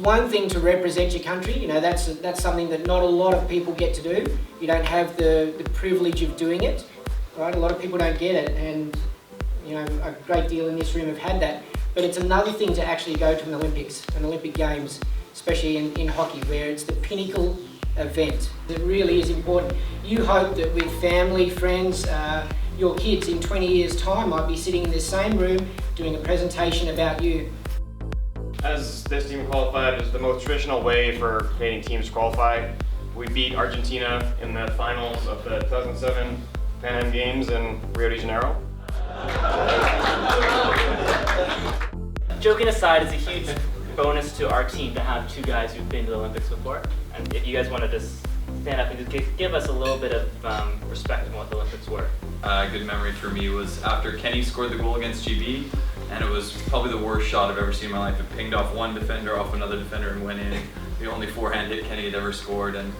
one thing to represent your country. You know, that's something that not a lot of people get to do. You don't have the privilege of doing it, right? A lot of people don't get it, and you know, a great deal in this room have had that. But it's another thing to actually go to an Olympic Games, especially in hockey, where it's the pinnacle event. It really is important. You hope that with family, friends, your kids in 20 years' time might be sitting in the same room doing a presentation about you. As this team qualified, it was the most traditional way for Canadian teams to qualify. We beat Argentina in the finals of the 2007 Pan Am Games in Rio de Janeiro. Joking aside, it's a huge bonus to our team to have two guys who've been to the Olympics before. And if you guys want to just stand up and just give us a little bit of respect on what the Olympics were. A good memory for me was after Kenny scored the goal against GB, and it was probably the worst shot I've ever seen in my life. It pinged off one defender, off another defender, and went in. The only forehand hit Kenny had ever scored. And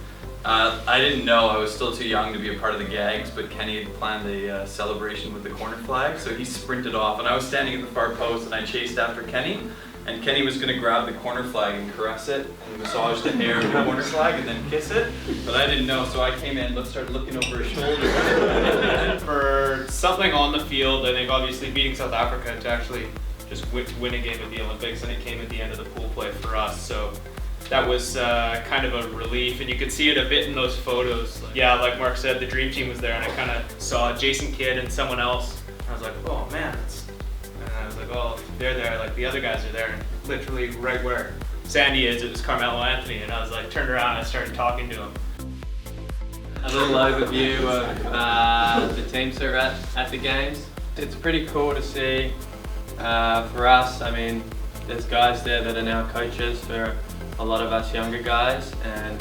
I didn't know, I was still too young to be a part of the gags, but Kenny had planned a celebration with the corner flag, so he sprinted off, and I was standing at the far post, and I chased after Kenny, and Kenny was going to grab the corner flag and caress it, and massage the hair of the corner flag, and then kiss it, but I didn't know, so I came in, started looking over his shoulder. For something on the field, I think obviously beating South Africa to actually just win a game at the Olympics, and it came at the end of the pool play for us, so that was kind of a relief, and you could see it a bit in those photos. Yeah, like Mark said, the dream team was there, and I kind of saw Jason Kidd and someone else, and I was like, oh man, and I was like, oh, they're there, like the other guys are there, and literally right where Sandy is, it was Carmelo Anthony, and I was like, turned around and I started talking to him. A little overview of the teams that are at the games. It's pretty cool to see for us. I mean, there's guys there that are now coaches for a lot of us younger guys, and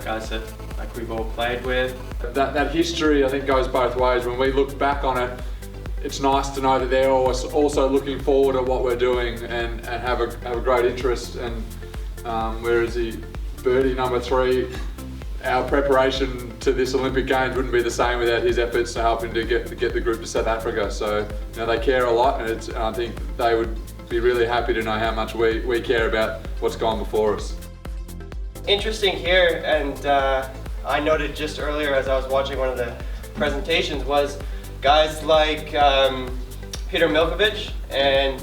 guys that like we've all played with. That history, I think, goes both ways. When we look back on it, it's nice to know that they're also looking forward at what we're doing and have a great interest. And whereas the birdie number 3, our preparation to this Olympic Games wouldn't be the same without his efforts to helping to get the group to South Africa. So you know, they care a lot, and I think they would be really happy to know how much we care about what's gone before us. Interesting here, and I noted just earlier as I was watching one of the presentations, was guys like Peter Milkovich and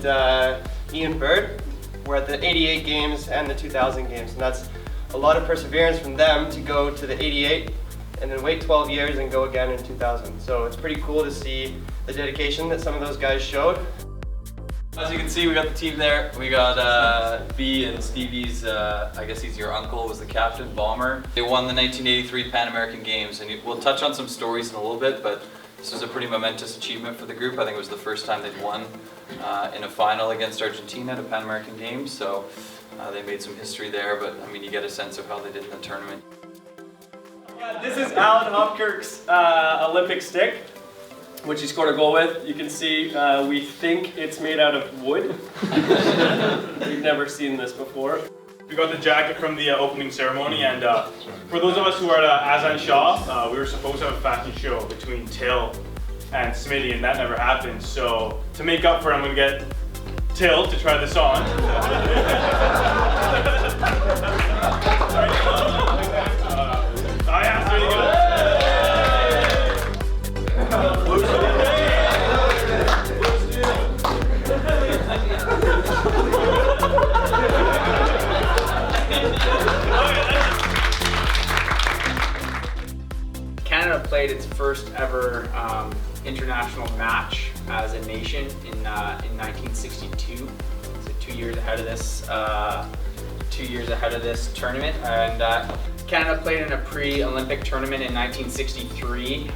Ian Bird were at the 88 games and the 2000 games, and that's a lot of perseverance from them to go to the 88 and then wait 12 years and go again in 2000. So it's pretty cool to see the dedication that some of those guys showed. As you can see, we got the team there. We got B and Stevie's, I guess he's your uncle, was the captain, Bomber. They won the 1983 Pan American Games, and we'll touch on some stories in a little bit, but this was a pretty momentous achievement for the group. I think it was the first time they'd won in a final against Argentina at a Pan American Games, so they made some history there, but I mean, you get a sense of how they did in the tournament. This is Alan Hopkirk's Olympic stick, which he scored a goal with. You can see we think it's made out of wood. We've never seen this before. We got the jacket from the opening ceremony, and for those of us who are at Azan Shah, we were supposed to have a fashion show between Till and Smitty, and that never happened. So to make up for it, I'm going to get Till to try this on. I asked her to go. Canada played its first ever international match as a nation in 1962. So 2 years ahead of this. 2 years ahead of this tournament, and Canada played in a pre-Olympic tournament in 1963,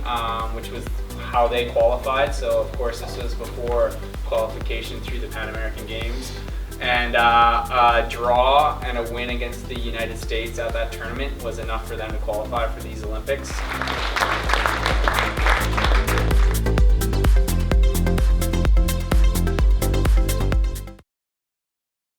which was how they qualified. So of course this was before qualification through the Pan American Games. And a draw and a win against the United States at that tournament was enough for them to qualify for these Olympics.